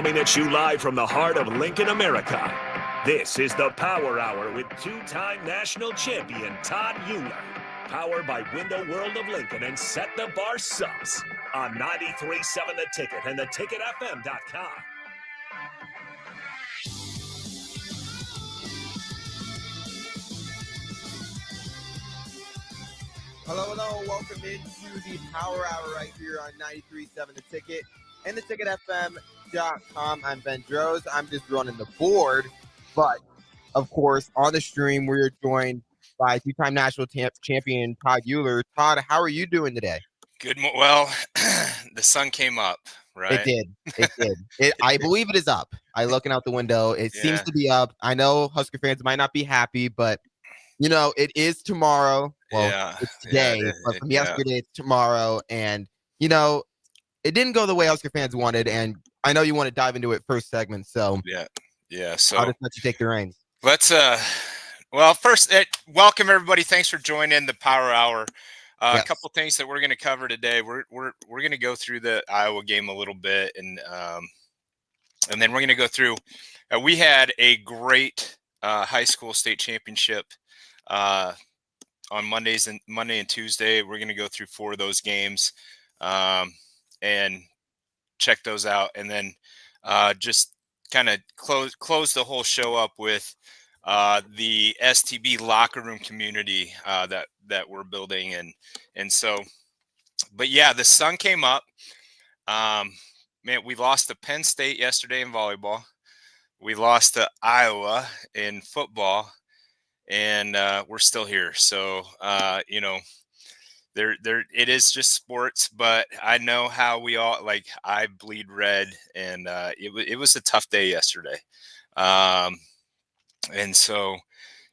coming at you live from the heart of Lincoln, America. This is the Power Hour with two-time national champion Todd Uhlir. Powered by Window World of Lincoln and Set the Bar Subs on 93.7 The Ticket and theticketfm.com. Hello. Welcome into the Power Hour right here on 93.7 The Ticket and theticketfm.com. I'm Ben Droz. I'm just running the board. But, of course, on the stream, we're joined by two-time national champion Todd Uhlir. Todd, how are you doing today? Good. Well, the sun came up, right? It did. I believe it is up. Looking out the window. It seems to be up. I know Husker fans might not be happy, but you know, it is tomorrow. Well, it's today, but from yesterday, it's tomorrow. And, you know, it didn't go the way Husker fans wanted. And I know you want to dive into it first segment. So, So I'll just let you take the reins. Let's, first, welcome everybody. Thanks for joining the Power Hour. A couple things that we're going to cover today. We're going to go through the Iowa game a little bit, and then we're going to go through. We had a great high school state championship on Monday and Tuesday. We're going to go through 4 of those games and check those out, and then just kind of close the whole show up with the STB locker room community that we're building, and so. But yeah, the sun came up. Man, we lost to Penn State yesterday in volleyball. We lost to Iowa in football. And we're still here. So, you know, it is just sports, but I know how we all, like, I bleed red, and it was a tough day yesterday. And so,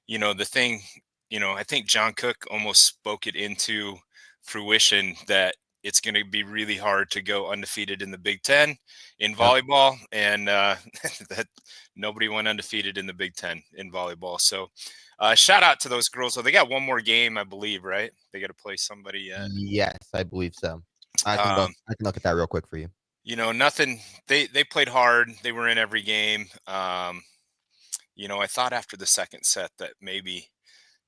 you know, the thing, you know, I think John Cook almost spoke it into fruition that it's going to be really hard to go undefeated in the Big Ten in volleyball, and that nobody went undefeated in the Big Ten in volleyball. So shout out to those girls. So they got one more game, I believe, right? They got to play somebody yet. Yes, I believe so. I can look at that real quick for you. You know, nothing. They played hard. They were in every game. You know, I thought after the second set that maybe,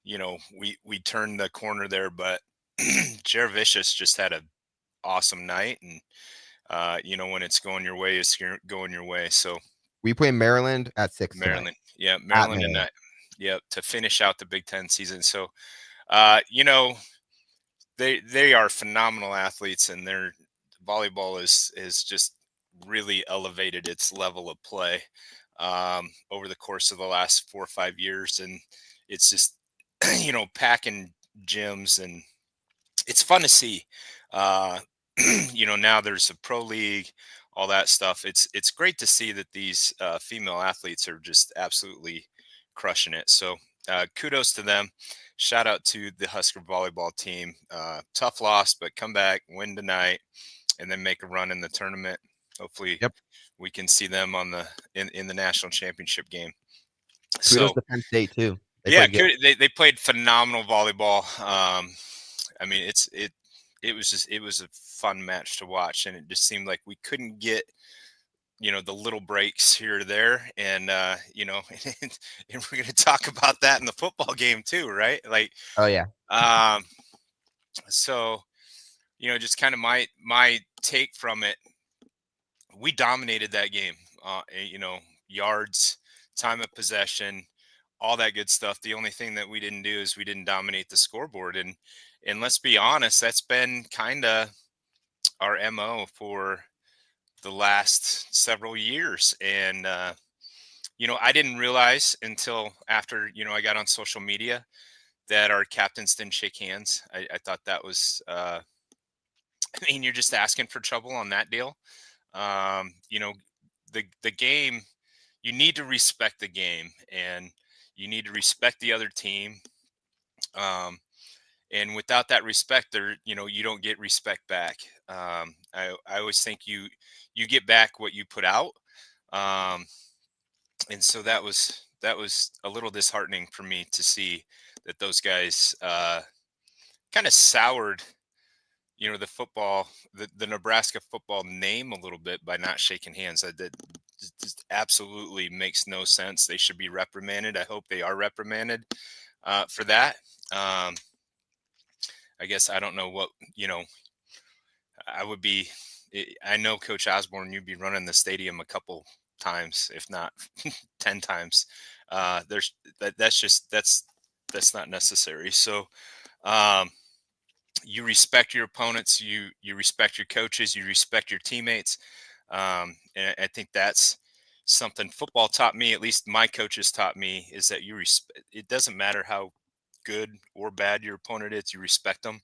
you know, we turned the corner there, but Jervicius just had an awesome night, and you know, when it's going your way, it's going your way. So we play Maryland at 6 Maryland. Tonight. Maryland tonight. Yeah, to finish out the Big Ten season. So you know, they are phenomenal athletes, and their volleyball is just really elevated its level of play over the course of the last 4 or 5 years, and it's just you know, packing gyms, and it's fun to see. You know, now there's a pro league, all that stuff. It's great to see that these female athletes are just absolutely crushing it. So kudos to them. Shout out to the Husker volleyball team. Tough loss, but come back, win tonight, and then make a run in the tournament. Hopefully we can see them on in the national championship game. Kudos to Penn State too. They played phenomenal volleyball. I mean, it was a fun match to watch, and it just seemed like we couldn't get, you know, the little breaks here or there, and you know, and we're going to talk about that in the football game too, right? Like, so, you know, just kind of my take from it. We dominated that game. You know, yards, time of possession, all that good stuff. The only thing that we didn't do is we didn't dominate the scoreboard, and let's be honest, that's been kind of our MO for the last several years. And you know, I didn't realize until after, you know, I got on social media that our captains didn't shake hands. I thought that was I mean, you're just asking for trouble on that deal. You know, the game, you need to respect the game, and you need to respect the other team. And without that respect, there, you know, you don't get respect back. I always think you get back what you put out. And so that was a little disheartening for me to see that those guys kind of soured, you know, the Nebraska football name a little bit by not shaking hands. just absolutely makes no sense. They should be reprimanded. I hope they are reprimanded for that. I guess I don't know what, I would be. I know Coach Osborne, you'd be running the stadium a couple times, if not 10 times. That's not necessary. So you respect your opponents, you respect your coaches, you respect your teammates. And I think that's something football taught me, at least my coaches taught me, is that it doesn't matter how good or bad your opponent is, you respect them.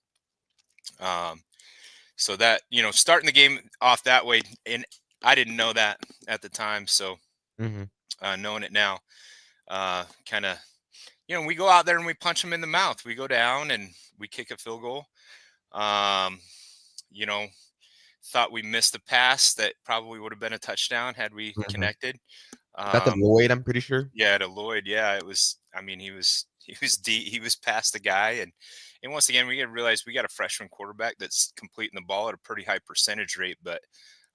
So that, starting the game off that way, and I didn't know that at the time. So knowing it now, kind of, we go out there and we punch them in the mouth. We go down and we kick a field goal. You know, thought we missed a pass that probably would have been a touchdown had we connected. That's a Lloyd, I'm pretty sure. Yeah, to Lloyd. Yeah, it was. I mean, he was he was past the guy, and once again, we got to realize we got a freshman quarterback that's completing the ball at a pretty high percentage rate, but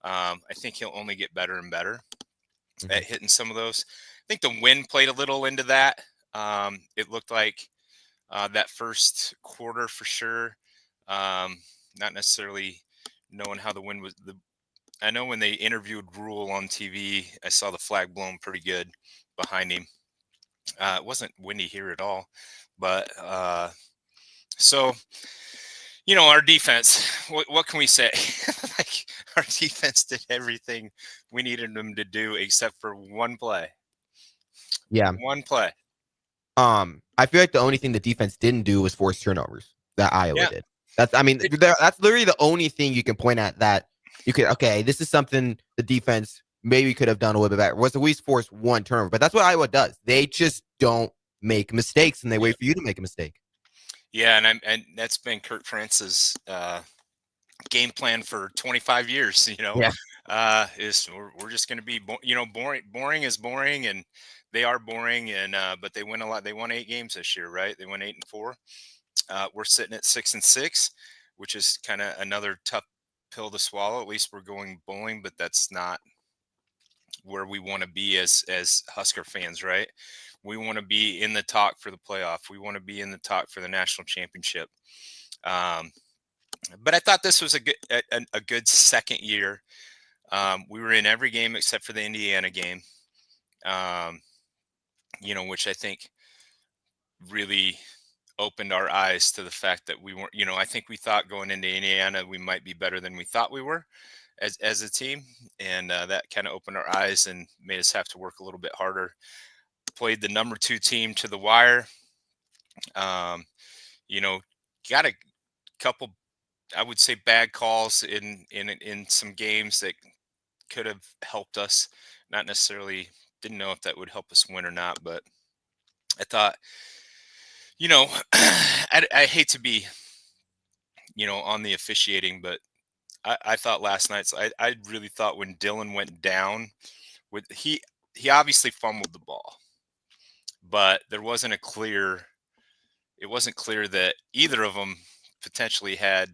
I think he'll only get better and better at hitting some of those. I think the wind played a little into that. It looked like that first quarter for sure. Not necessarily knowing how the wind was. I know when they interviewed Rule on TV, I saw the flag blown pretty good behind him. It wasn't windy here at all, but so our defense. What can we say? Like our defense did everything we needed them to do except for one play. Yeah, one play. I feel like the only thing the defense didn't do was force turnovers that Iowa did. That's literally the only thing you can point at that you could. Okay, this is something the defense maybe could have done a little bit better. Was at least force one turnover, but that's what Iowa does. They just don't make mistakes, and they wait for you to make a mistake. Yeah, and that's been Kirk France's game plan for 25 years. Is we're just going to be boring. Boring is boring, and they are boring. And but they win a lot. They won 8 games this year, right? They won 8-4. We're sitting at 6-6, which is kind of another tough pill to swallow. At least we're going bowling, but that's not where we want to be as Husker fans, right? We want to be in the talk for the playoff. We want to be in the talk for the national championship. But I thought this was a good second year. We were in every game except for the Indiana game, which I think really opened our eyes to the fact that we weren't, I think we thought going into Indiana, we might be better than we thought we were as a team. And that kind of opened our eyes and made us have to work a little bit harder. Played the number 2 team to the wire. Got a couple, I would say, bad calls in some games that could have helped us. Not necessarily, didn't know if that would help us win or not, but I thought, I hate to be, on the officiating, but I thought last night's, I really thought when Dylan went down he obviously fumbled the ball, but it wasn't clear that either of them potentially had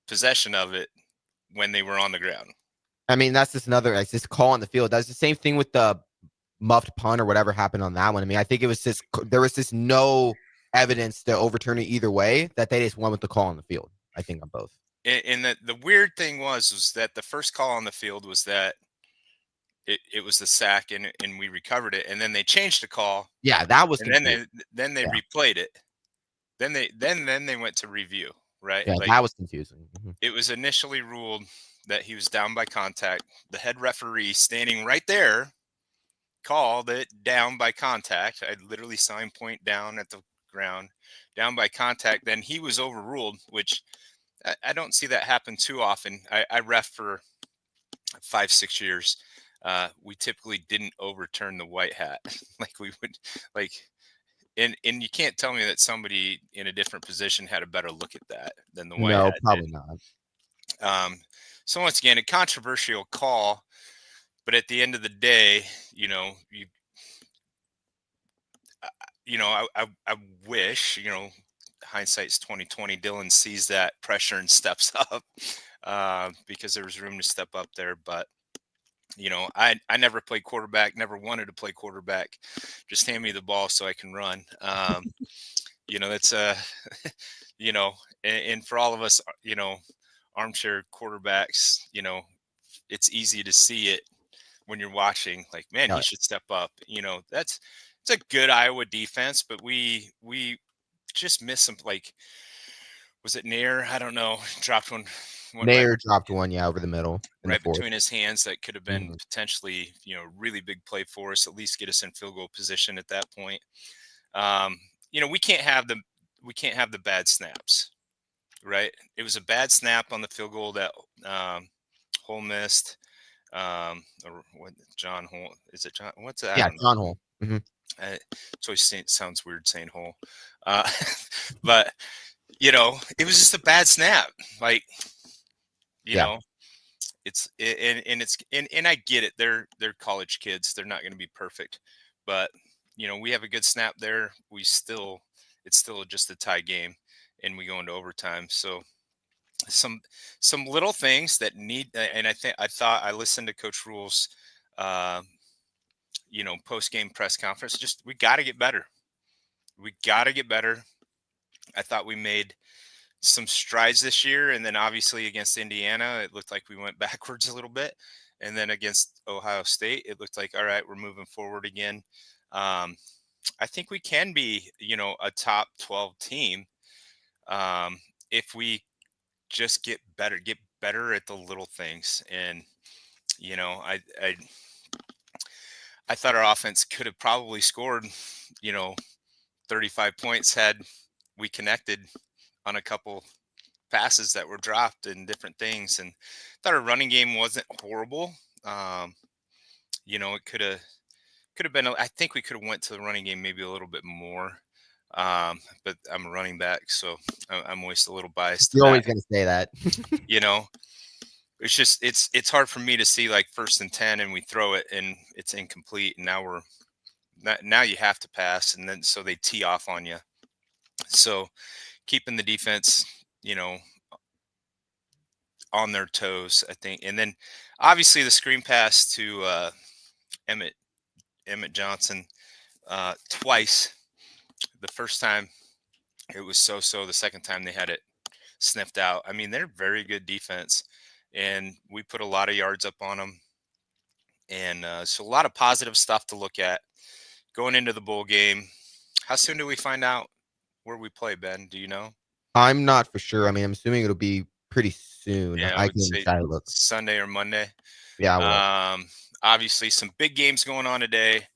possession of it when they were on the ground. I mean, that's just another this call on the field. That's the same thing with the muffed punt or whatever happened on that one. I mean, I think it was just there was just no evidence to overturn it either way, that they just went with the call on the field. I think on both. And the weird thing was that the first call on the field was that it was the sack and we recovered it, and then they changed the call. Yeah, that was. And then they replayed it. Then they went to review. Right. Yeah, that was confusing. It was initially ruled that he was down by contact. The head referee standing right there called it down by contact. I literally saw him point down at the ground, down by contact. Then he was overruled, which I don't see that happen too often. I ref for 5-6 years. We typically didn't overturn the white hat like we would like. And you can't tell me that somebody in a different position had a better look at that than the white hat did. Probably not. So once again, a controversial call, but at the end of the day, I wish, hindsight's 2020. Dylan sees that pressure and steps up because there was room to step up there. But I never played quarterback, never wanted to play quarterback. Just hand me the ball so I can run. That's and for all of us, armchair quarterbacks, it's easy to see it when you're watching, like, man, he Yeah. should step up. It's a good Iowa defense, but we just missed some, like, was it Nair? I don't know. Dropped one, went Nair dropped one, over the middle in the right fourth. between his hands that could have been Mhm. potentially, really big play for us, at least get us in field goal position at that point. Um, we can't have the bad snaps, right? It was a bad snap on the field goal that Hole missed. Or what? John Hole? Is it John? What's that? I Yeah, don't know. John Hole. Mm-hmm. It's always sounds weird saying Hole, uh, but it was just a bad snap. Like, you Yeah. know, and I get it. They're college kids. They're not going to be perfect, but we have a good snap there. It's still just a tie game, and we go into overtime. So some some little things that need, and I thought I listened to Coach Rule's uh, post game press conference. Just, we got to get better. We got to get better. I thought we made some strides this year, and then obviously against Indiana, it looked like we went backwards a little bit, and then against Ohio State, it looked like, all right, we're moving forward again. Um, I think we can be, a top 12 team, if we just get better at the little things. And I thought our offense could have probably scored, you know, 35 points had we connected on a couple passes that were dropped and different things. And thought our running game wasn't horrible. Um, it could have been. I think we could have went to the running game maybe a little bit more. But I'm a running back, so I'm always a little biased to You're that. always gonna say that. You know, it's just it's hard for me to see, like, 1st and 10 and we throw it and it's incomplete, and now you have to pass, and then so they tee off on you. So keeping the defense, you know, on their toes, I think. And then obviously the screen pass to Emmett Emmett Johnson twice. The first time it was so. The second time they had it sniffed out. I mean, they're very good defense, and we put a lot of yards up on them. And so a lot of positive stuff to look at going into the bowl game. How soon do we find out where we play, Ben? Do you know? I'm not for sure. I mean, I'm assuming it'll be pretty soon. Yeah, I I would can say try to look. Sunday or Monday. Yeah, I will. Obviously, some big games going on today.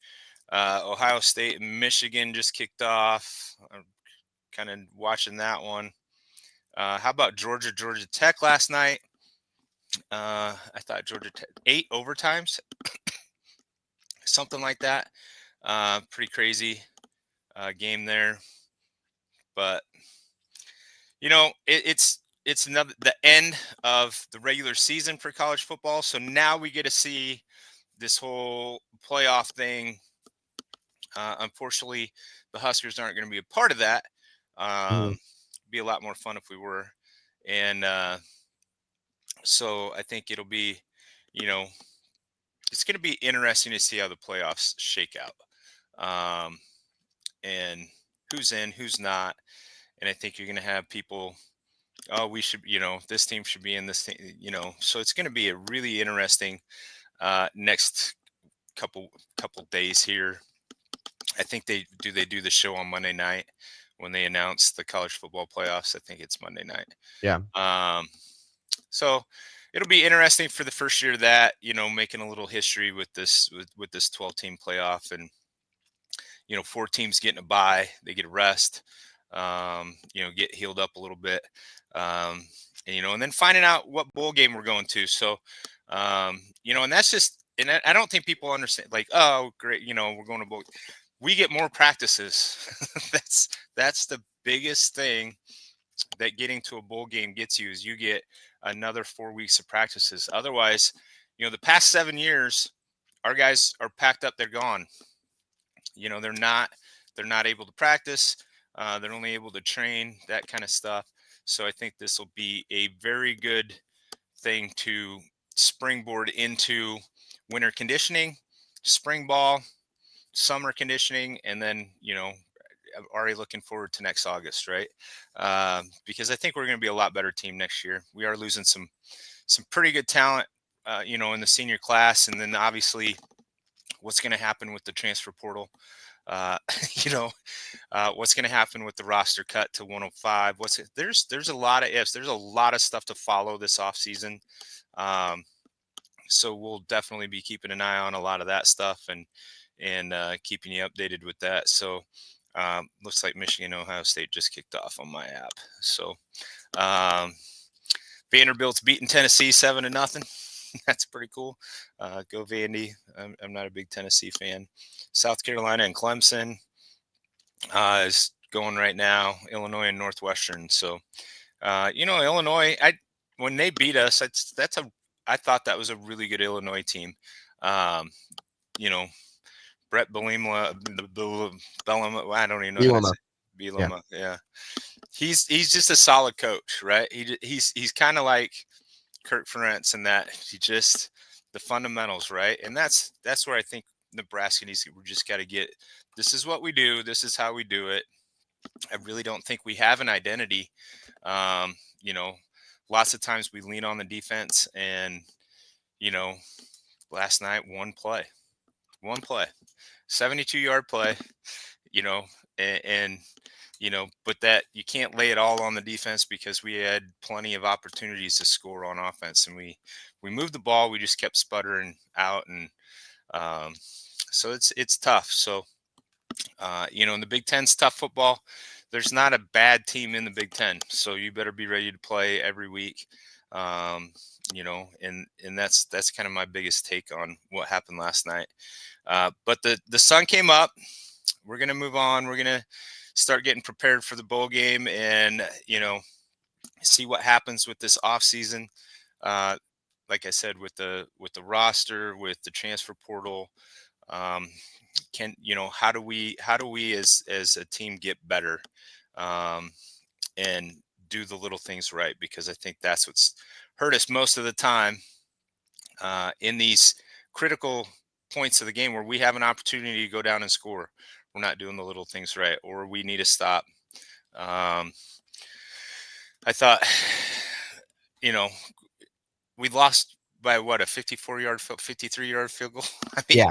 Ohio State and Michigan just kicked off. I'm kind of watching that one. How about Georgia Tech last night? I thought Georgia Tech 8 overtimes, something like that. Pretty crazy game there. But it's another the end of the regular season for college football. So now we get to see this whole playoff thing. Unfortunately, the Huskers aren't going to be a part of that. Mhm. Be a lot more fun if we were. And so I think it'll be, you know, it's going to be interesting to see how the playoffs shake out, and who's in, who's not. And I think you're going to have people, oh, we should, this team should be in this thing, So it's going to be a really interesting next couple days here. I think they do the show on Monday night when they announce the college football playoffs. I think it's Monday night. Yeah. So it'll be interesting for the first year of that, making a little history with this 12 team playoff. And 4 teams getting a bye, they get a rest, get healed up a little bit, and then finding out what bowl game we're going to. So and that's just, and I don't think people understand, like, oh great, we're going to bowl. We get more practices. that's the biggest thing that getting to a bowl game gets you, is you get another 4 weeks of practices. Otherwise, the past 7 years, our guys are packed up, they're gone. They're not able to practice. They're only able to train, that kind of stuff. So I think this will be a very good thing to springboard into winter conditioning, spring ball, summer conditioning, and then, I'm already looking forward to next August, right? Because I think we're going to be a lot better team next year. We are losing some pretty good talent, in the senior class, and then obviously what's going to happen with the transfer portal. What's going to happen with the roster cut to 105? There's a lot of ifs. There's a lot of stuff to follow this offseason. So we'll definitely be keeping an eye on a lot of that stuff and keeping you updated with that. So looks like Michigan, Ohio State just kicked off on my app. So Vanderbilt's beating Tennessee 7-0. That's pretty cool. Go Vandy. I'm not a big Tennessee fan. South Carolina and Clemson is going right now. Illinois and Northwestern. So, Illinois, when they beat us, I thought that was a really good Illinois team. Brett Bielema, I don't even know how to say Bielema. Yeah. He's just a solid coach, right? He's kind of like Kurt Ferentz in that the fundamentals, right? And that's where I think Nebraska needs to. We just got to get. This is what we do. This is how we do it. I really don't think we have an identity. Lots of times we lean on the defense, and last night one play, 72-yard play. But that you can't lay it all on the defense because we had plenty of opportunities to score on offense, and we moved the ball. We just kept sputtering out, and so it's tough. So in the Big Ten's tough football. There's not a bad team in the Big Ten, so you better be ready to play every week. And that's kind of my biggest take on what happened last night. But the sun came up. We're gonna move on. We're gonna start getting prepared for the bowl game, and see what happens with this off season. Like I said, with the roster, with the transfer portal, how do we as a team get better, and do the little things right? Because I think that's what's hurt us most of the time, in these critical points of the game where we have an opportunity to go down and score. We're not doing the little things right, or we need to stop. I thought, we lost by what, a 53-yard field goal. I mean,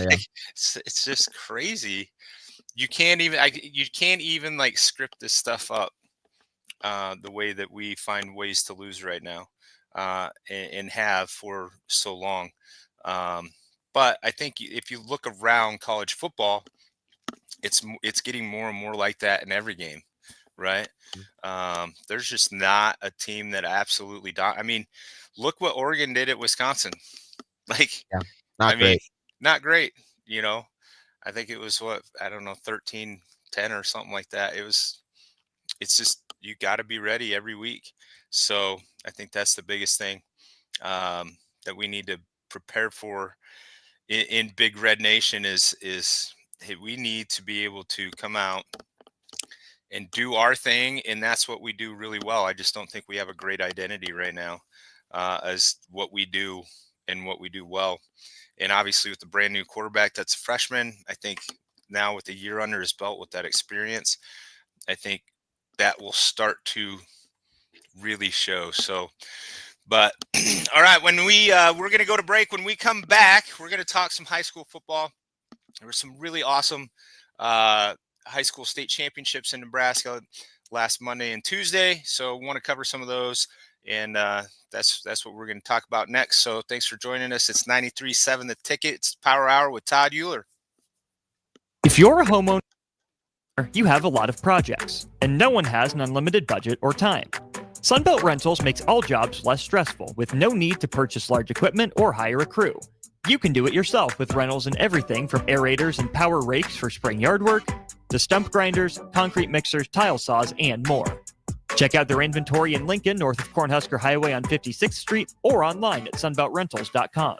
it's just crazy. You can't even like script this stuff up the way that we find ways to lose right now, and have for so long. But I think if you look around college football, it's getting more and more like that in every game, right? There's just not a team that absolutely I mean, look what Oregon did at Wisconsin. Not great. I think it was 13-10 or something like that. It's just, you got to be ready every week. So I think that's the biggest thing that we need to prepare for in Big Red Nation is hey, we need to be able to come out and do our thing, and that's what we do really well. I just don't think we have a great identity right now as what we do and what we do well. And obviously with the brand new quarterback that's a freshman, I think now with a year under his belt with that experience, I think that will start to really show. So, but all right, when we're going to go to break. When we come back, we're going to talk some high school football. There were some really awesome high school state championships in Nebraska last Monday and Tuesday. So I want to cover some of those. And that's what we're going to talk about next. So thanks for joining us. It's 93.7 The Ticket. It's Power Hour with Todd Uhlir. If you're a homeowner, you have a lot of projects, and no one has an unlimited budget or time. Sunbelt Rentals makes all jobs less stressful with no need to purchase large equipment or hire a crew. You can do it yourself with rentals and everything from aerators and power rakes for spring yard work to stump grinders, concrete mixers, tile saws, and more. Check out their inventory in Lincoln, north of Cornhusker Highway on 56th Street, or online at sunbeltrentals.com.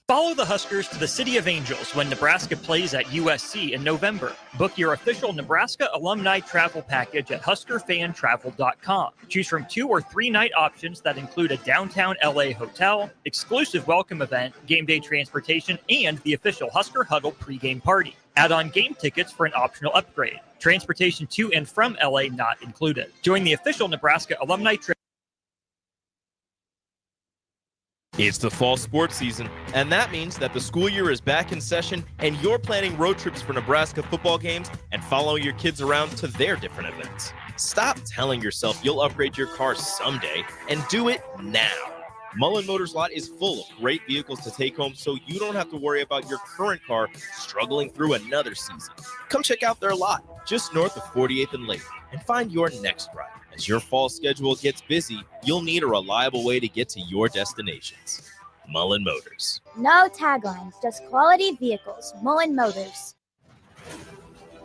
Follow the Huskers to the City of Angels when Nebraska plays at USC in November. Book your official Nebraska alumni travel package at HuskerFanTravel.com. Choose from 2 or 3 night options that include a downtown LA hotel, exclusive welcome event, game day transportation, and the official Husker Huddle pregame party. Add on game tickets for an optional upgrade. Transportation to and from LA not included. Join the official Nebraska alumni trip. It's the fall sports season, and that means that the school year is back in session and you're planning road trips for Nebraska football games and following your kids around to their different events. Stop telling yourself you'll upgrade your car someday and do it now. Mullen Motors Lot is full of great vehicles to take home so you don't have to worry about your current car struggling through another season. Come check out their lot just north of 48th and Lake and find your next ride. As your fall schedule gets busy, you'll need a reliable way to get to your destinations. Mullen Motors. No taglines, just quality vehicles. Mullen Motors.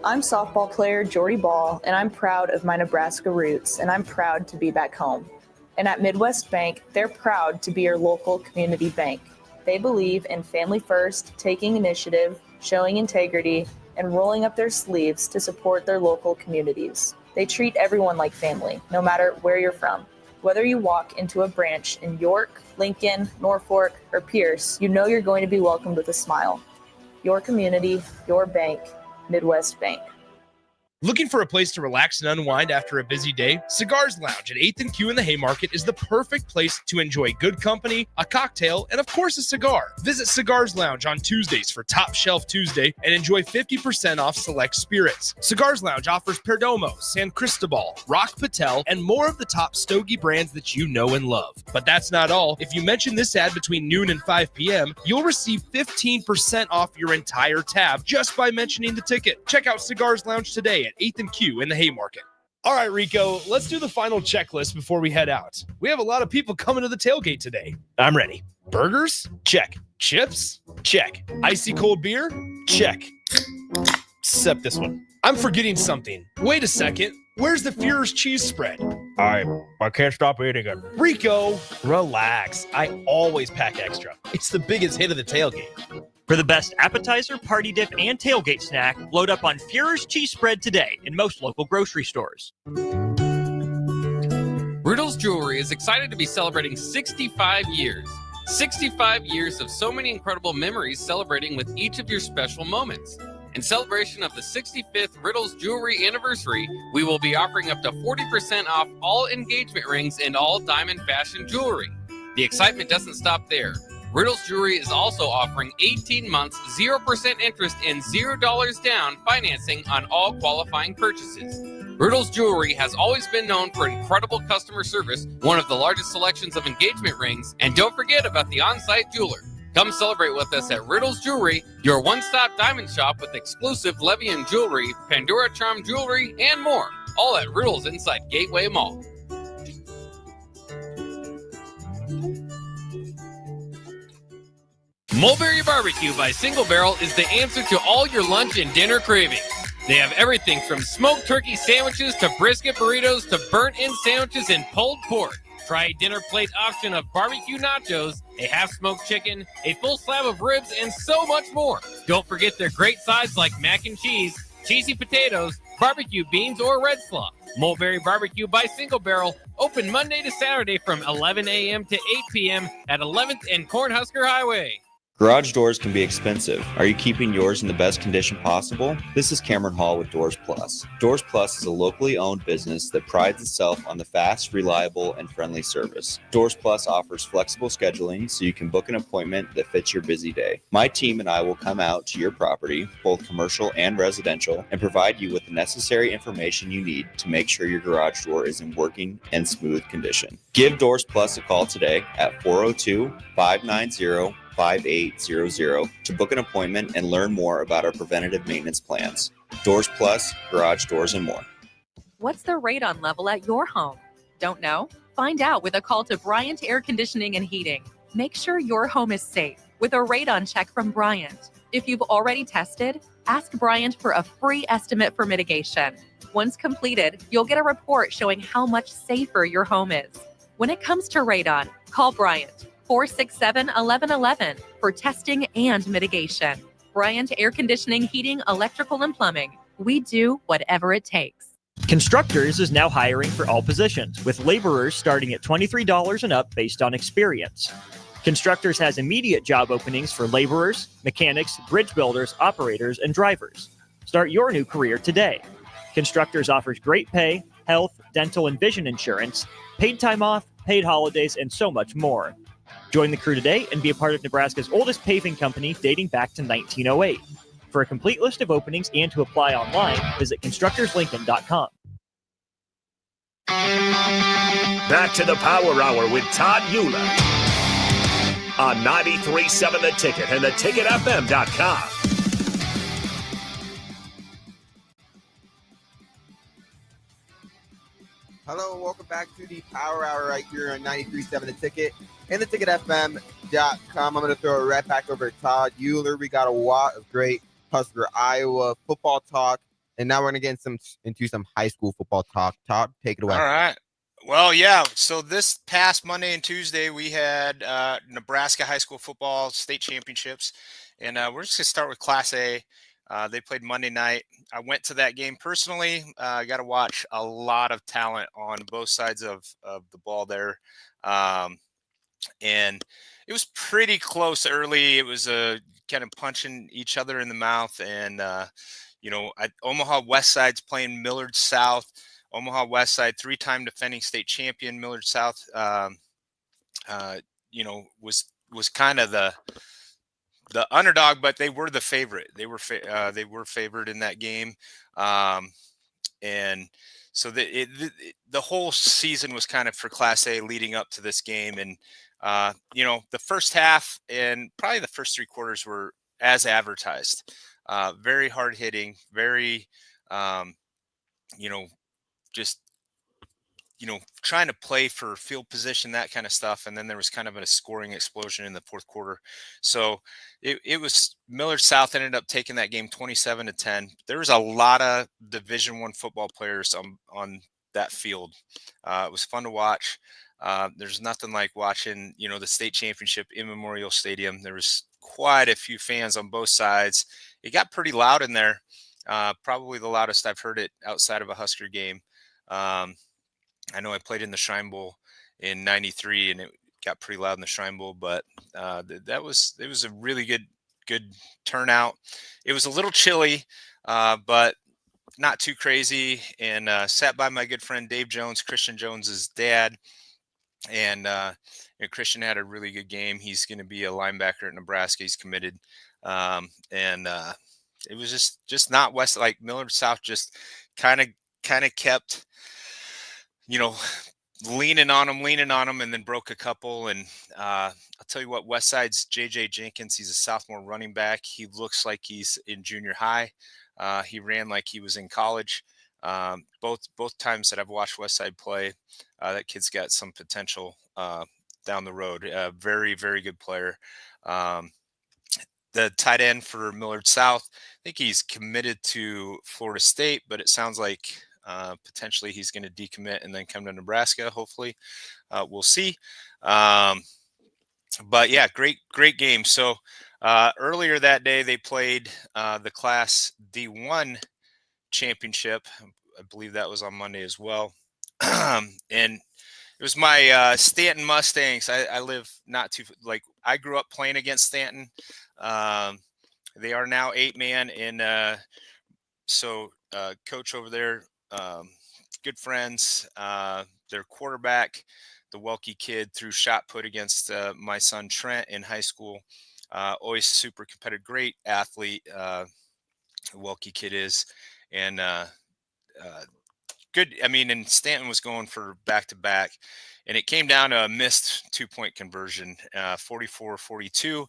I'm softball player Jordy Ball, and I'm proud of my Nebraska roots, and I'm proud to be back home. And at Midwest Bank, they're proud to be your local community bank. They believe in family first, taking initiative, showing integrity, and rolling up their sleeves to support their local communities. They treat everyone like family, no matter where you're from. Whether you walk into a branch in York, Lincoln, Norfolk, or Pierce, you know you're going to be welcomed with a smile. Your community, your bank, Midwest Bank. Looking for a place to relax and unwind after a busy day? Cigars Lounge at 8th and Q in the Haymarket is the perfect place to enjoy good company, a cocktail, and of course a cigar. Visit Cigars Lounge on Tuesdays for Top Shelf Tuesday and enjoy 50% off select spirits. Cigars Lounge offers Perdomo, San Cristobal, Rock Patel, and more of the top stogie brands that you know and love. But that's not all. If you mention this ad between noon and 5 p.m., you'll receive 15% off your entire tab just by mentioning the ticket. Check out Cigars Lounge today at 8th and Q in the Haymarket. All right, Rico, let's do the final checklist before we head out. We have a lot of people coming to the tailgate today. I'm ready. Burgers? Check. Chips? Check. Icy cold beer? Check. Except this one. I'm forgetting something. Wait a second. Where's the Führer's cheese spread? I can't stop eating it. Rico! Relax. I always pack extra. It's the biggest hit of the tailgate. For the best appetizer, party dip, and tailgate snack, load up on Führer's cheese spread today in most local grocery stores. Riddles Jewelry is excited to be celebrating 65 years. 65 years of so many incredible memories celebrating with each of your special moments. In celebration of the 65th Riddles Jewelry anniversary, we will be offering up to 40% off all engagement rings and all diamond fashion jewelry. The excitement doesn't stop there. Riddles Jewelry is also offering 18 months, 0% interest and $0 down financing on all qualifying purchases. Riddles Jewelry has always been known for incredible customer service, one of the largest selections of engagement rings, and don't forget about the on-site jeweler. Come celebrate with us at Riddles Jewelry, your one-stop diamond shop with exclusive Levian jewelry, Pandora Charm jewelry, and more. All at Riddles inside Gateway Mall. Mulberry Barbecue by Single Barrel is the answer to all your lunch and dinner cravings. They have everything from smoked turkey sandwiches to brisket burritos to burnt-in sandwiches and pulled pork. Try a dinner plate option of barbecue nachos, a half-smoked chicken, a full slab of ribs, and so much more. Don't forget their great sides like mac and cheese, cheesy potatoes, barbecue beans, or red slaw. Mulberry Barbecue by Single Barrel, open Monday to Saturday from 11 a.m. to 8 p.m. at 11th and Cornhusker Highway. Garage doors can be expensive. Are you keeping yours in the best condition possible? This is Cameron Hall with Doors Plus. Doors Plus is a locally owned business that prides itself on the fast, reliable, and friendly service. Doors Plus offers flexible scheduling so you can book an appointment that fits your busy day. My team and I will come out to your property, both commercial and residential, and provide you with the necessary information you need to make sure your garage door is in working and smooth condition. Give Doors Plus a call today at 402-590-5800 to book an appointment and learn more about our preventative maintenance plans. Doors Plus, garage doors, and more. What's the radon level at your home? Don't know? Find out with a call to Bryant Air Conditioning and Heating. Make sure your home is safe with a radon check from Bryant. If you've already tested, ask Bryant for a free estimate for mitigation. Once completed, you'll get a report showing how much safer your home is. When it comes to radon, call Bryant. 467 1111 for testing and mitigation. Bryant Air Conditioning, Heating, Electrical, and Plumbing. We do whatever it takes. Constructors is now hiring for all positions, with laborers starting at $23 and up based on experience. Constructors has immediate job openings for laborers, mechanics, bridge builders, operators, and drivers. Start your new career today. Constructors offers great pay, health, dental, and vision insurance, paid time off, paid holidays, and so much more. Join the crew today and be a part of Nebraska's oldest paving company dating back to 1908. For a complete list of openings and to apply online, visit constructorslincoln.com. Back to the Power Hour with Todd Uhlir on 93.7 The Ticket and theticketfm.com. Hello, and welcome back to the Power Hour right here on 93.7 The Ticket and theticketfm.com. I'm going to throw it right back over to Todd Uhlir. We got a lot of great Husker Iowa football talk, and now we're going to get into some high school football talk. Todd, take it away. All right. Well, yeah. So this past Monday and Tuesday, we had Nebraska high school football state championships, and we're just going to start with Class A. They played Monday night. I went to that game personally. I got to watch a lot of talent on both sides of the ball there. And it was pretty close early. It was kind of punching each other in the mouth. And, Omaha West Side's playing Millard South. Omaha West Side, 3-time defending state champion. Millard South, was kind of the underdog, but they were the favorite. They were favored in that game, and so the whole season was kind of for Class A leading up to this game. And the first half and probably the first 3 quarters were as advertised. Very hard hitting, very just trying to play for field position, that kind of stuff. And then there was kind of a scoring explosion in the fourth quarter. So it was Millard South ended up taking that game 27-10. There was a lot of Division I football players on that field. It was fun to watch. There's nothing like watching, the state championship in Memorial Stadium. There was quite a few fans on both sides. It got pretty loud in there. Probably the loudest I've heard it outside of a Husker game. I know I played in the Shrine Bowl in '93, and it got pretty loud in the Shrine Bowl. But it was a really good turnout. It was a little chilly, but not too crazy. And sat by my good friend Dave Jones, Christian Jones's dad, and Christian had a really good game. He's going to be a linebacker at Nebraska. He's committed, and it was just not West, like Millard South, just kind of kept leaning on them, and then broke a couple. And I'll tell you what, West Side's J.J. Jenkins, he's a sophomore running back. He looks like he's in junior high. He ran like he was in college. Both times that I've watched West Side play, that kid's got some potential down the road. Very, very good player. The tight end for Millard South, I think he's committed to Florida State, but it sounds like potentially he's going to decommit and then come to Nebraska. Hopefully, we'll see. But yeah, great game. So earlier that day, they played the Class D1 championship. I believe that was on Monday as well. And it was my Stanton Mustangs. I live not too, I grew up playing against Stanton. They are now 8-man. And so coach over there, good friends, their quarterback, the Welke kid, threw shot put against my son Trent in high school. Always super competitive, great athlete. Welke kid is, and good. I mean, and Stanton was going for back-to-back, and it came down to a missed 2-point conversion, 44-42.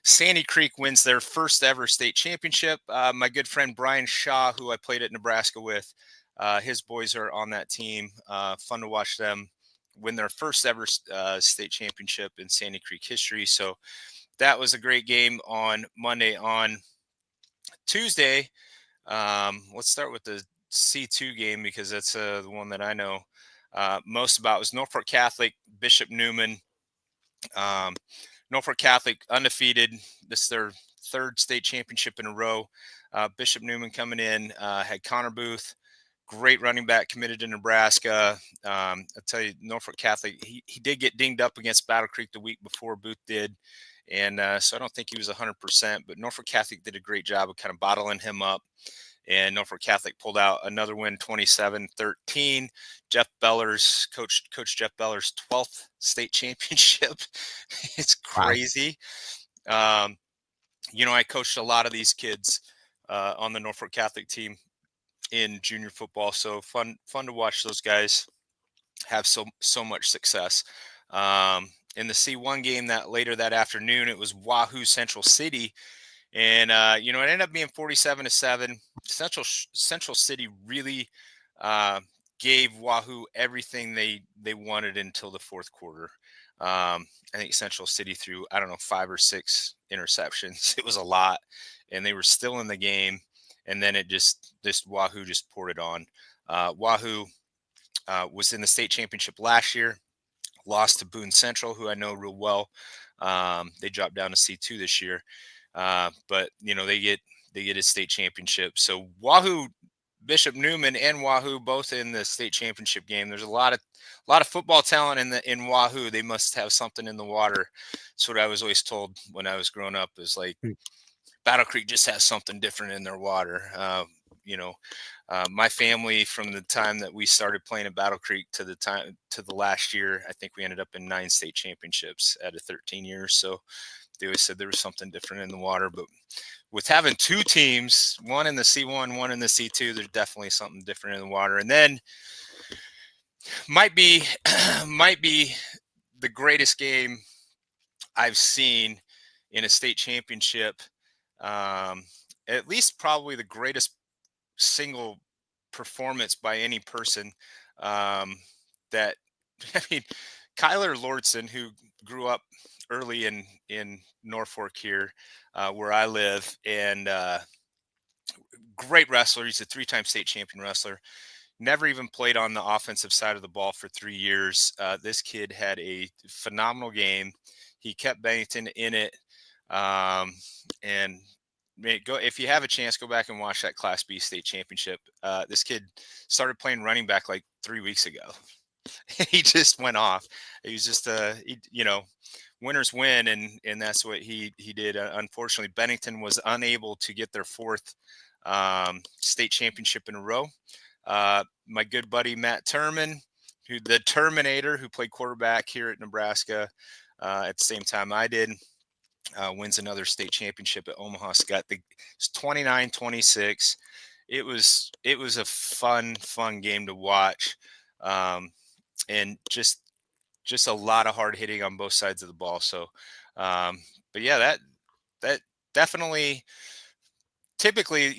Sandy Creek wins their first ever state championship. My good friend Brian Shaw, who I played at Nebraska with, his boys are on that team. Fun to watch them win their first ever state championship in Sandy Creek history. So that was a great game on Monday. On Tuesday, let's start with the C2 game, because that's the one that I know most about. It was Norfolk Catholic, Bishop Newman. Norfolk Catholic undefeated. This is their third state championship in a row. Bishop Newman coming in, had Connor Booth, great running back, committed to Nebraska. I'll tell you, Norfolk Catholic, he did get dinged up against Battle Creek the week before Booth did. And so I don't think he was 100%, but Norfolk Catholic did a great job of kind of bottling him up. And Norfolk Catholic pulled out another win, 27-13. Jeff Beller's Coach Jeff Beller's 12th state championship. It's crazy. Wow. I coached a lot of these kids on the Norfolk Catholic team in junior football, so fun to watch those guys have so much success. In the C1 game that later that afternoon, it was Wahoo Central City. And, it ended up being 47-7. Central City really gave Wahoo everything they wanted until the fourth quarter. I think Central City threw, 5 or 6 interceptions. It was a lot, and they were still in the game. And then Wahoo just poured it on. Wahoo was in the state championship last year, lost to Boone Central, who I know real well. They dropped down to C2 this year. But they get a state championship. So Wahoo, Bishop Newman and Wahoo both in the state championship game. There's a lot of football talent in Wahoo. They must have something in the water. That's what I was always told when I was growing up, is like Battle Creek just has something different in their water. My family, from the time that we started playing at Battle Creek to the last year, I think we ended up in 9 state championships out of 13 years. So they always said there was something different in the water. But with having 2 teams, one in the C1, one in the C2, there's definitely something different in the water. And then might be the greatest game I've seen in a state championship. At least probably the greatest single performance by any person. Kyler Lordson, who grew up early in Norfolk here, where I live, and great wrestler. He's a 3-time state champion wrestler. Never even played on the offensive side of the ball for 3 years. This kid had a phenomenal game. He kept Bennington in it. And if you have a chance, go back and watch that Class B state championship. This kid started playing running back like 3 weeks ago. He just went off. He was just winners win, and that's what he did. Unfortunately, Bennington was unable to get their 4th state championship in a row. My good buddy Matt Turman, the Terminator, who played quarterback here at Nebraska at the same time I did, wins another state championship at Omaha Scott. It's 29-26. It was a fun game to watch, and just a lot of hard hitting on both sides of the ball. So, but yeah, that definitely. Typically,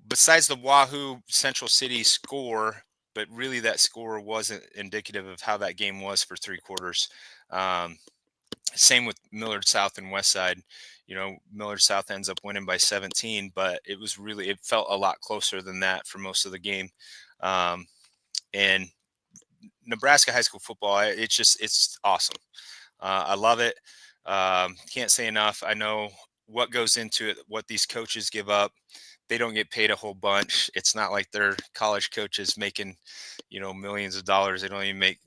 besides the Wahoo Central City score, but really that score wasn't indicative of how that game was for 3 quarters. Same with Millard South and Westside. Millard South ends up winning by 17, but it felt a lot closer than that for most of the game. And Nebraska high school football, it's awesome. I love it. Can't say enough. I know what goes into it, what these coaches give up. They don't get paid a whole bunch. It's not like they're college coaches making, millions of dollars. They don't even make,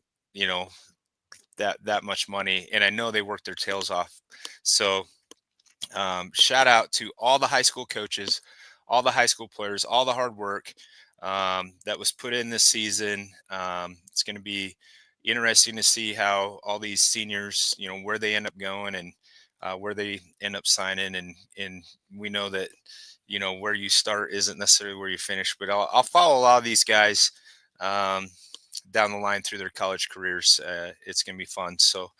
that much money. And I know they work their tails off. So shout out to all the high school coaches, all the high school players, all the hard work that was put in this season. It's going to be interesting to see how all these seniors, where they end up going and where they end up signing. And we know that, where you start isn't necessarily where you finish, but I'll follow a lot of these guys down the line through their college careers. It's going to be fun. So,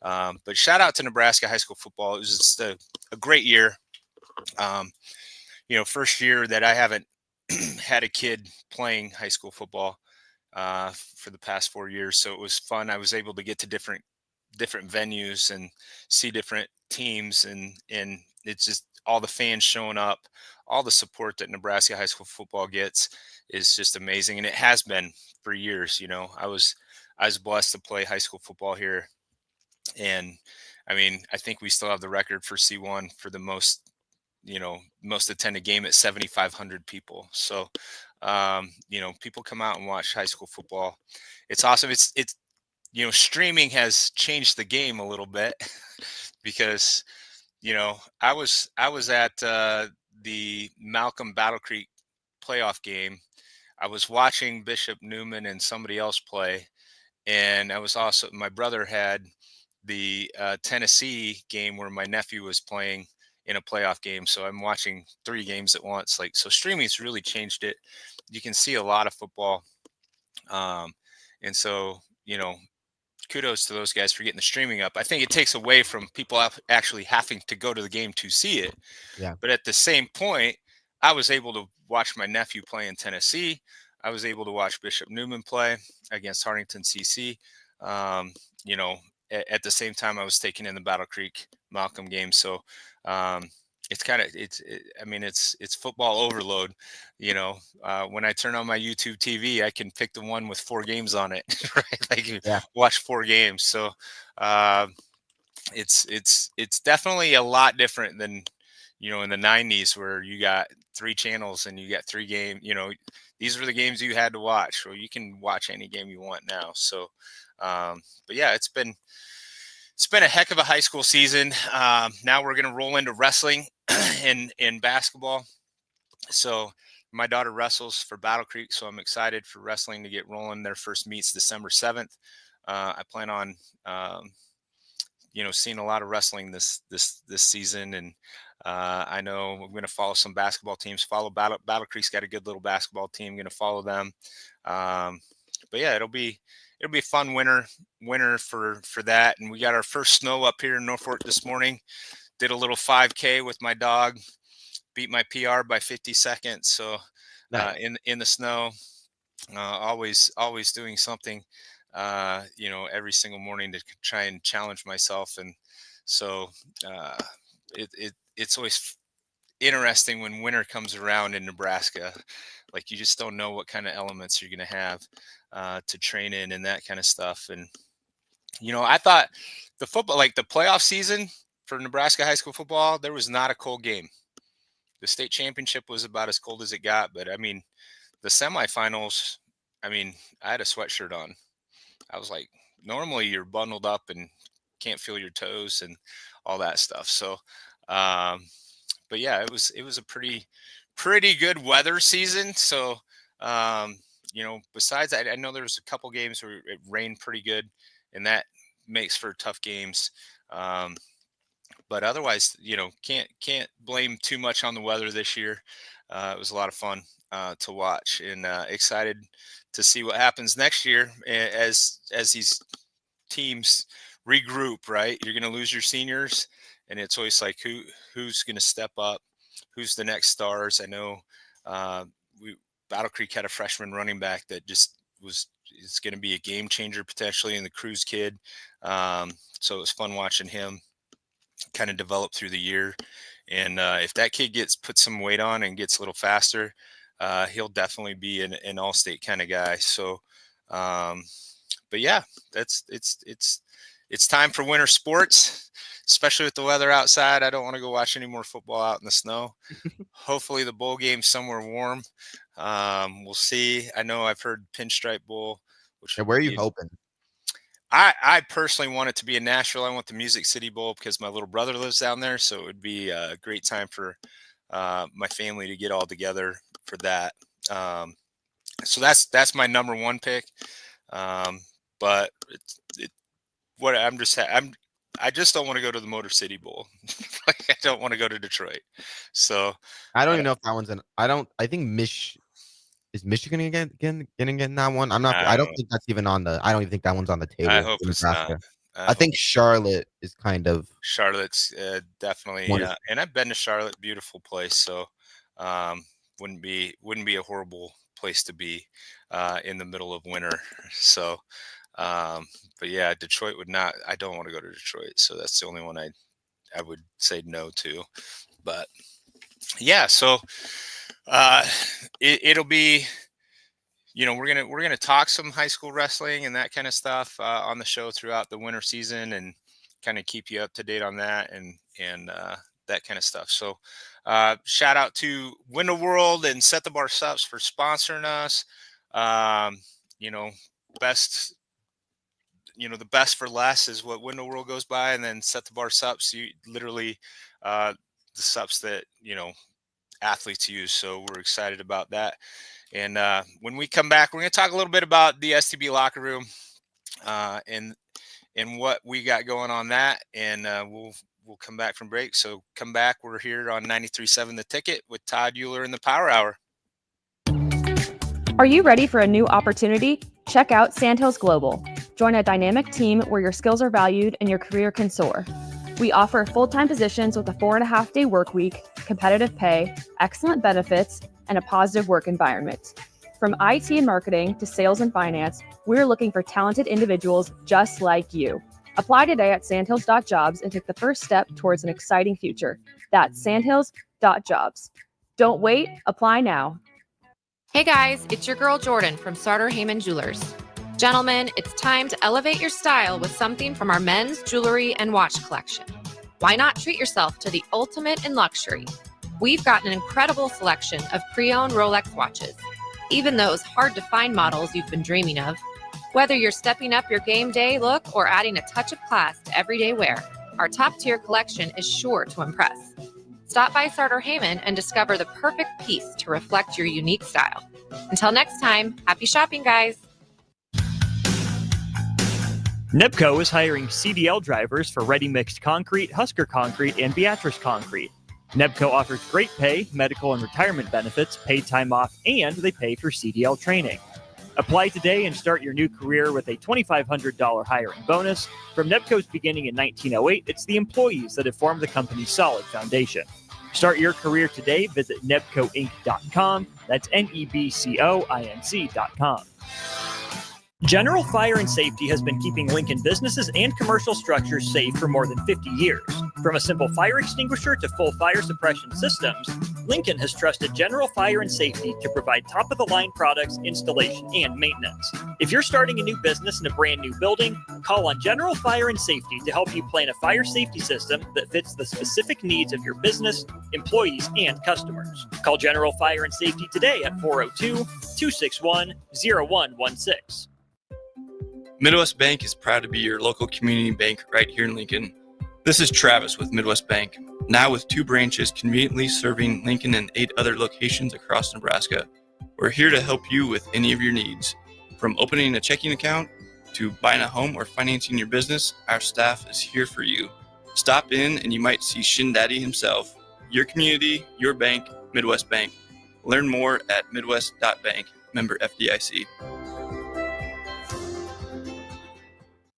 but shout out to Nebraska high school football. It was just a great year. First year that I haven't had a kid playing high school football for the past 4 years. So it was fun. I was able to get to different venues and see different teams, and it's just all the fans showing up, all the support that Nebraska high school football gets is just amazing. And it has been for years. I was blessed to play high school football here And I mean, I think we still have the record for C1 for the most attended game at 7,500 people. So, people come out and watch high school football. It's awesome. It's streaming has changed the game a little bit because, I was at the Malcolm Battle Creek playoff game. I was watching Bishop Newman and somebody else play. And I was also, my brother had the Tennessee game where my nephew was playing in a playoff game. So I'm watching 3 games at once. So streaming's really changed it. You can see a lot of football. And so, kudos to those guys for getting the streaming up. I think it takes away from people actually having to go to the game to see it. Yeah. But at the same point, I was able to watch my nephew play in Tennessee. I was able to watch Bishop Newman play against Hartington CC. At the same time, I was taking in the Battle Creek Malcolm game. So it's football overload. When I turn on my YouTube TV, I can pick the one with 4 games on it, right? Watch 4 games. So it's definitely a lot different than, in the 90s where you got 3 channels and you got 3 games. These were the games you had to watch. So you can watch any game you want now. So, but yeah, it's been a heck of a high school season. Now we're going to roll into wrestling and basketball. So my daughter wrestles for Battle Creek, so I'm excited for wrestling to get rolling. Their first meet's December 7th. I plan on, seeing a lot of wrestling this season, and I know I'm going to follow some basketball teams. Follow Battle Creek's got a good little basketball team. I'm going to follow them. But yeah, it'll be a fun winter for that. And we got our first snow up here in Norfolk this morning. Did a little 5K with my dog, beat my PR by 50 seconds. So nice. in the snow, always doing something, every single morning to try and challenge myself. And so it's always interesting when winter comes around in Nebraska. Like, you just don't know what kind of elements you're going to have to train in and that kind of stuff. And, I thought the football, like the playoff season for Nebraska high school football, there was not a cold game. The state championship was about as cold as it got. But I mean, the semifinals, I had a sweatshirt on. I was like, normally you're bundled up and can't feel your toes and all that stuff. So, but yeah, it was a pretty good weather season. So, besides that, I know there was a couple games where it rained pretty good, and that makes for tough games. But otherwise, can't blame too much on the weather this year. It was a lot of fun to watch, and excited to see what happens next year as these teams regroup. Right, you're going to lose your seniors, and it's always like who's going to step up, who's the next stars. I know Battle Creek had a freshman running back that just is going to be a game changer potentially in the Cruz kid. So it was fun watching him kind of develop through the year. And if that kid put some weight on and gets a little faster, he'll definitely be an all-state kind of guy. So, but yeah, it's time for winter sports, especially with the weather outside. I don't want to go watch any more football out in the snow. Hopefully the bowl game's somewhere warm. We'll see. I know I've heard Pinstripe Bowl. Where are you hoping? I personally want it to be in Nashville. I want the Music City Bowl because my little brother lives down there. So it would be a great time for my family to get all together for that. So that's my number 1 pick. But I just don't want to go to the Motor City Bowl. Like, I don't want to go to Detroit. So I don't even know if that one's in. I think is Michigan getting in that one? I don't think that's even on the. I don't even think that one's on the table. I hope it's not. I think Charlotte is kind of. Charlotte's definitely, and I've been to Charlotte, beautiful place. So wouldn't be a horrible place to be in the middle of winter. So, but yeah, Detroit would not. I don't want to go to Detroit, so that's the only one I would say no to. But yeah, so it'll be. We're gonna talk some high school wrestling and that kind of stuff on the show throughout the winter season, and kind of keep you up to date on that and that kind of stuff. So shout out to Window World and Set the Bar Subs for sponsoring us. The best for less is what Window World goes by, and then Set the Bar Subs, you literally the subs that athletes use. So we're excited about that. And when we come back, we're going to talk a little bit about the STB locker room and what we got going on that, and we'll come back from break. So come back. We're here on 93.7 The Ticket with Todd Uhlir in the Power Hour. Are you ready for a new opportunity? Check out Sandhills Global. Join a dynamic team where your skills are valued and your career can soar. We offer full-time positions with a 4.5-day work week, competitive pay, excellent benefits, and a positive work environment. From IT and marketing to sales and finance, we're looking for talented individuals just like you. Apply today at sandhills.jobs and take the first step towards an exciting future. That's sandhills.jobs. Don't wait, apply now. Hey guys, it's your girl Jordan from Sartor Heyman Jewelers. Gentlemen, it's time to elevate your style with something from our men's jewelry and watch collection. Why not treat yourself to the ultimate in luxury? We've got an incredible selection of pre-owned Rolex watches, even those hard-to-find models you've been dreaming of. Whether you're stepping up your game day look or adding a touch of class to everyday wear, our top-tier collection is sure to impress. Stop by Sartor Heyman and discover the perfect piece to reflect your unique style. Until next time, happy shopping, guys. NEPCO is hiring CDL drivers for ready-mixed concrete, Husker Concrete, and Beatrice Concrete. NEPCO offers great pay, medical and retirement benefits, paid time off, and they pay for CDL training. Apply today and start your new career with a $2,500 hiring bonus. From NEPCO's beginning in 1908, it's the employees that have formed the company's solid foundation. Start your career today. Visit nebcoinc.com. That's NEBCOINC.com. General Fire and Safety has been keeping Lincoln businesses and commercial structures safe for more than 50 years. From a simple fire extinguisher to full fire suppression systems, Lincoln has trusted General Fire and Safety to provide top-of-the-line products, installation, and maintenance. If you're starting a new business in a brand new building, call on General Fire and Safety to help you plan a fire safety system that fits the specific needs of your business, employees, and customers. Call General Fire and Safety today at 402-261-0116. Midwest Bank is proud to be your local community bank right here in Lincoln. This is Travis with Midwest Bank, now with 2 branches conveniently serving Lincoln and 8 other locations across Nebraska. We're here to help you with any of your needs. From opening a checking account to buying a home or financing your business, our staff is here for you. Stop in and you might see Shin Daddy himself. Your community, your bank, Midwest Bank. Learn more at midwest.bank, member FDIC.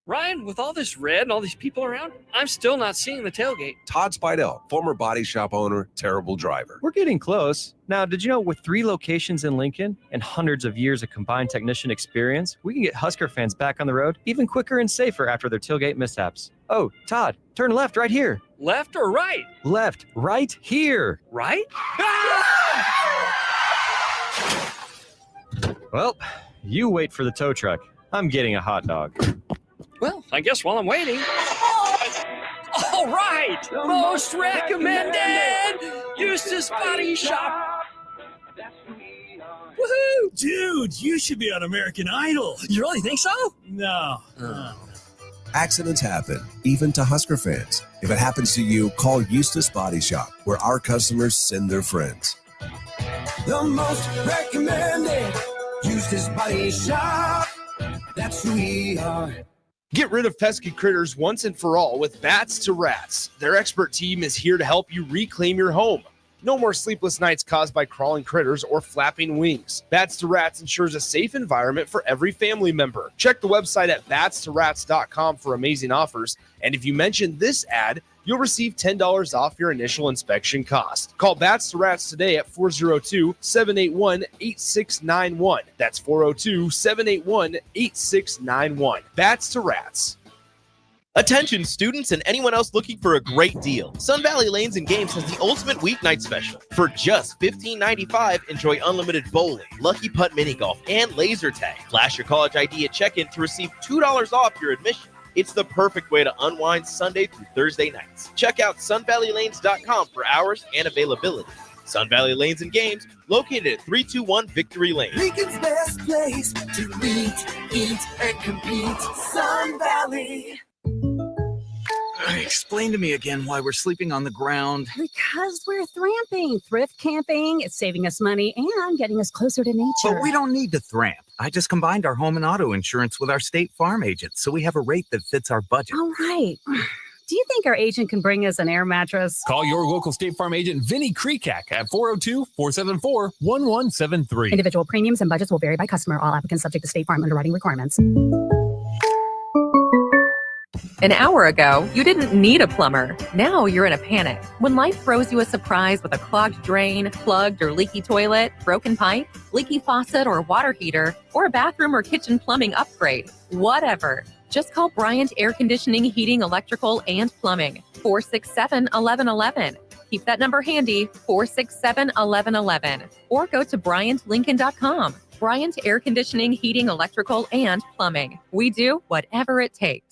Ryan, with all this red and all these people around, I'm still not seeing the tailgate. Todd Spidell, former body shop owner, terrible driver. We're getting close. Now, did you know with 3 locations in Lincoln and hundreds of years of combined technician experience, we can get Husker fans back on the road even quicker and safer after their tailgate mishaps? Oh, Todd, turn left right here. Left or right? Left, right here. Right? Well, you wait for the tow truck. I'm getting a hot dog. Well, I guess while I'm waiting. All right! Most recommended! Eustace Body Shop! Woohoo! Dude, you should be on American Idol. You really think so? No. Accidents happen, even to Husker fans. If it happens to you, call Eustace Body Shop, where our customers send their friends. The most recommended Eustace Body Shop. That's who we are. Get rid of pesky critters once and for all with Bats to Rats. Their expert team is here to help you reclaim your home. No more sleepless nights caused by crawling critters or flapping wings. Bats to Rats ensures a safe environment for every family member. Check the website at batstorats.com for amazing offers. And if you mention this ad, you'll receive $10 off your initial inspection cost. Call Bats to Rats today at 402-781-8691. That's 402-781-8691. Bats to Rats. Attention students and anyone else looking for a great deal. Sun Valley Lanes and Games has the ultimate weeknight special. For just $15.95, enjoy unlimited bowling, lucky putt mini golf, and laser tag. Flash your college ID at check-in to receive $2 off your admission. It's the perfect way to unwind Sunday through Thursday nights. Check out sunvalleylanes.com for hours and availability. Sun Valley Lanes and Games, located at 321 Victory Lane. Lincoln's best place to meet, eat, and compete. Sun Valley. Explain to me again why we're sleeping on the ground. Because we're thramping, thrift camping. It's saving us money and getting us closer to nature. But we don't need to thramp. I just combined our home and auto insurance with our State Farm agent, so we have a rate that fits our budget. All right. Do you think our agent can bring us an air mattress? Call your local State Farm agent, Vinny Kreekak, at 402-474-1173. Individual premiums and budgets will vary by customer. All applicants subject to State Farm underwriting requirements. An hour ago, you didn't need a plumber. Now you're in a panic. When life throws you a surprise with a clogged drain, plugged or leaky toilet, broken pipe, leaky faucet or water heater, or a bathroom or kitchen plumbing upgrade, whatever. Just call Bryant Air Conditioning, Heating, Electrical, and Plumbing, 467-1111. Keep that number handy, 467-1111. Or go to BryantLincoln.com. Bryant Air Conditioning, Heating, Electrical, and Plumbing. We do whatever it takes.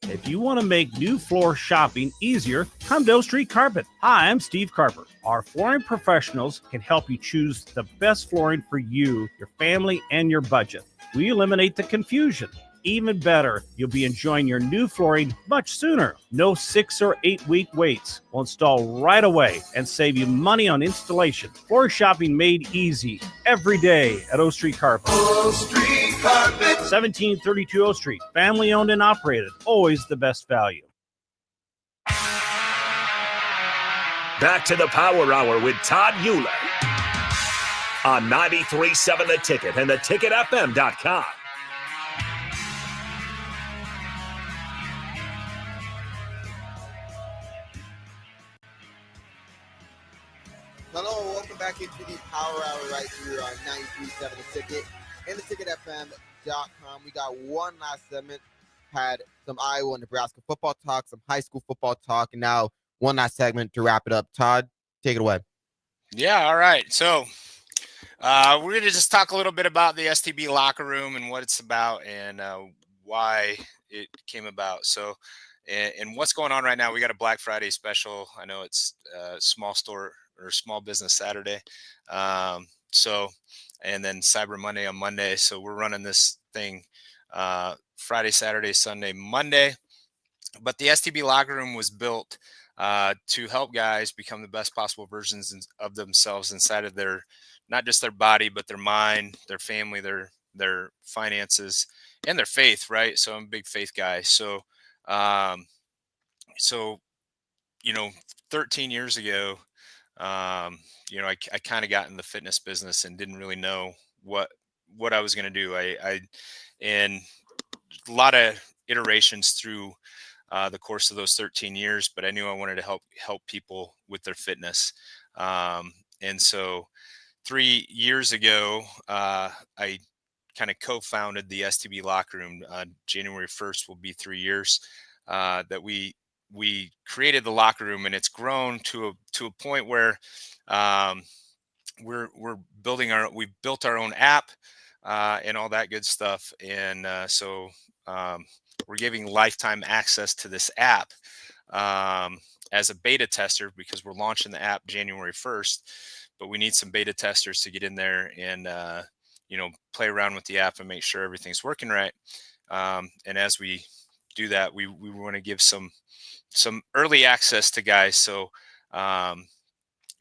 If you want to make new floor shopping easier, come to O Street Carpet. Hi, I'm Steve Carper. Our flooring professionals can help you choose the best flooring for you, your family, and your budget. We eliminate the confusion. Even better, you'll be enjoying your new flooring much sooner. No 6 or 8 week waits. We'll install right away and save you money on installation. Floor shopping made easy every day at O Street Carpet. O Street Carpet. 1732 O Street. Family owned and operated. Always the best value. Back to the Power Hour with Todd Uhlir on 93.7 The Ticket and theticketfm.com. Hello, welcome back into the Power Hour right here on 93.7 The Ticket and theticketfm.com. We got one last segment, had some Iowa and Nebraska football talk, some high school football talk, and now one last segment to wrap it up. Todd, take it away. Yeah, all right. So we're going to just talk a little bit about the STB locker room and what it's about and why it came about. So, and what's going on right now, we got a Black Friday special. I know it's small store or small business Saturday. And then Cyber Monday on Monday. So we're running this thing Friday, Saturday, Sunday, Monday. But the STB locker room was built to help guys become the best possible versions of themselves inside of their, not just their body, but their mind, their family, their finances, and their faith, right? So I'm a big faith guy. So, 13 years ago, I kind of got in the fitness business and didn't really know what I was going to do. And a lot of iterations through the course of those 13 years, but I knew I wanted to help people with their fitness. And so 3 years ago, I kind of co-founded the STB locker room. January 1st will be 3 years that we created the locker room, and it's grown to a point where we're we've built our own app and all that good stuff. And so we're giving lifetime access to this app as a beta tester, because we're launching the app January 1st, but we need some beta testers to get in there and, play around with the app and make sure everything's working right. And as we do that, we want to give some early access to guys. So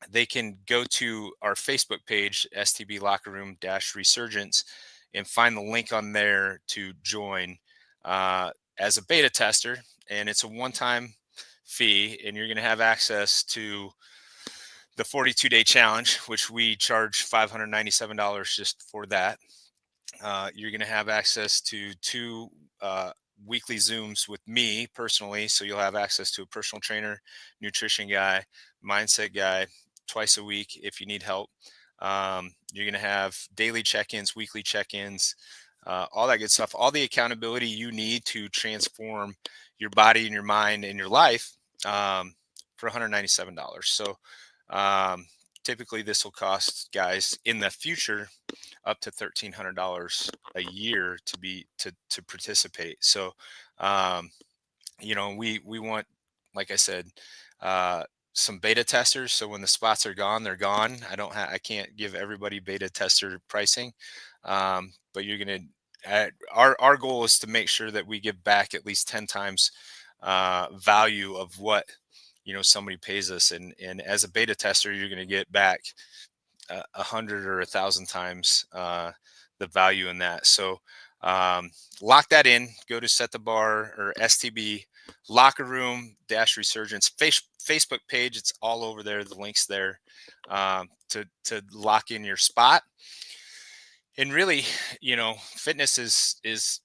they can go to our Facebook page, STB Locker Room Resurgence, and find the link on there to join as a beta tester. And it's a one-time fee, and you're going to have access to the 42-day challenge, which we charge $597 just for that. You're going to have access to 2 weekly Zooms with me personally. So you'll have access to a personal trainer, nutrition guy, mindset guy twice a week if you need help. You're going to have daily check-ins, weekly check-ins, all that good stuff, all the accountability you need to transform your body and your mind and your life for $197. So typically this will cost guys in the future up to $1,300 a year to participate. So We want, like I said, some beta testers. So when the spots are gone, they're gone. I can't give everybody beta tester pricing, but you're gonna. Our goal is to make sure that we give back at least 10 times value of what somebody pays us, and as a beta tester, you're going to get back 100 or 1,000 times the value in that. So lock that in. Go to Set the Bar or STB Locker Room Dash Resurgence Facebook page. It's all over there. The link's there to lock in your spot. And really, fitness is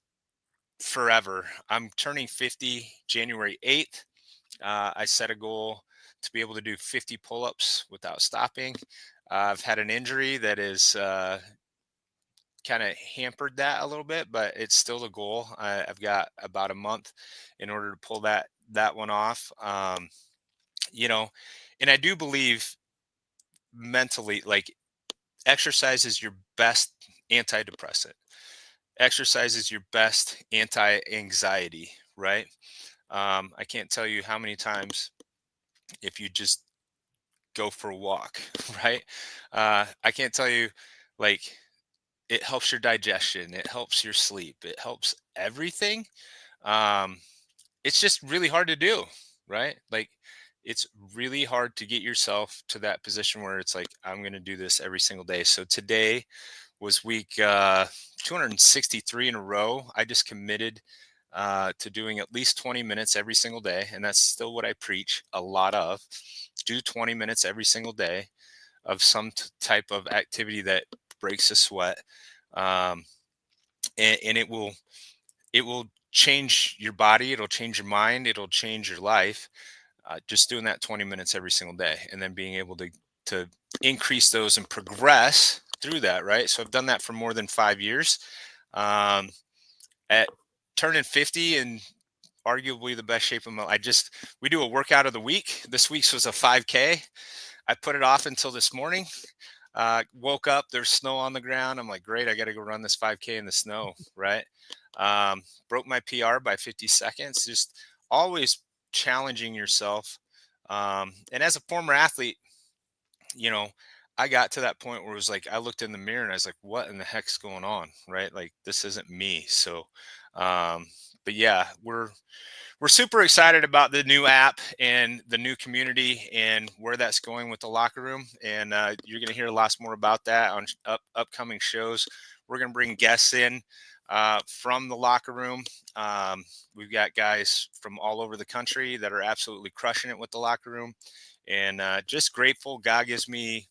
forever. I'm turning 50 January 8th. I set a goal to be able to do 50 pull-ups without stopping. I've had an injury that is kind of hampered that a little bit, but it's still the goal. I've got about a month in order to pull that one off. And I do believe mentally, like, exercise is your best antidepressant. Exercise is your best anti-anxiety, right? I can't tell you how many times, if you just go for a walk, right? I can't tell you, like, it helps your digestion, it helps your sleep, it helps everything. It's just really hard to do, right? Like, it's really hard to get yourself to that position where it's like, I'm going to do this every single day. So today was week 263 in a row. I just committed to doing at least 20 minutes every single day. And that's still what I preach a lot of. Do 20 minutes every single day of some type of activity that breaks a sweat. And it will change your body. It'll change your mind. It'll change your life. Just doing that 20 minutes every single day, and then being able to increase those and progress through that. Right. So I've done that for more than 5 years. At turning 50 and arguably the best shape of my life, we do a workout of the week. This week's was a 5K. I put it off until this morning. Woke up, there's snow on the ground. I'm like, great, I got to go run this 5K in the snow, right? Broke my PR by 50 seconds. Just always challenging yourself. And as a former athlete, I got to that point where it was like, I looked in the mirror and I was like, what in the heck's going on, right? Like, this isn't me. So, but yeah, we're super excited about the new app and the new community and where that's going with the locker room. And you're going to hear lots more about that on upcoming shows. We're going to bring guests in from the locker room. We've got guys from all over the country that are absolutely crushing it with the locker room. And just grateful. God gives me,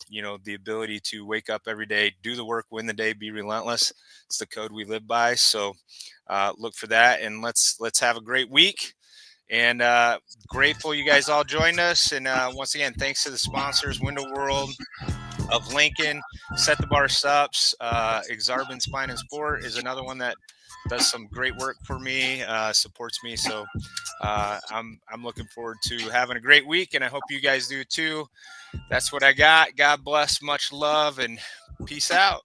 the ability to wake up every day, do the work, win the day, be relentless. It's the code we live by. So look for that, and let's have a great week. And grateful you guys all joined us. And once again, thanks to the sponsors, Window World of Lincoln, Set the Bar Sups, Exarban Spine and Sport is another one that does some great work for me, supports me. So I'm looking forward to having a great week, and I hope you guys do too. That's what I got. God bless, much love, and peace out.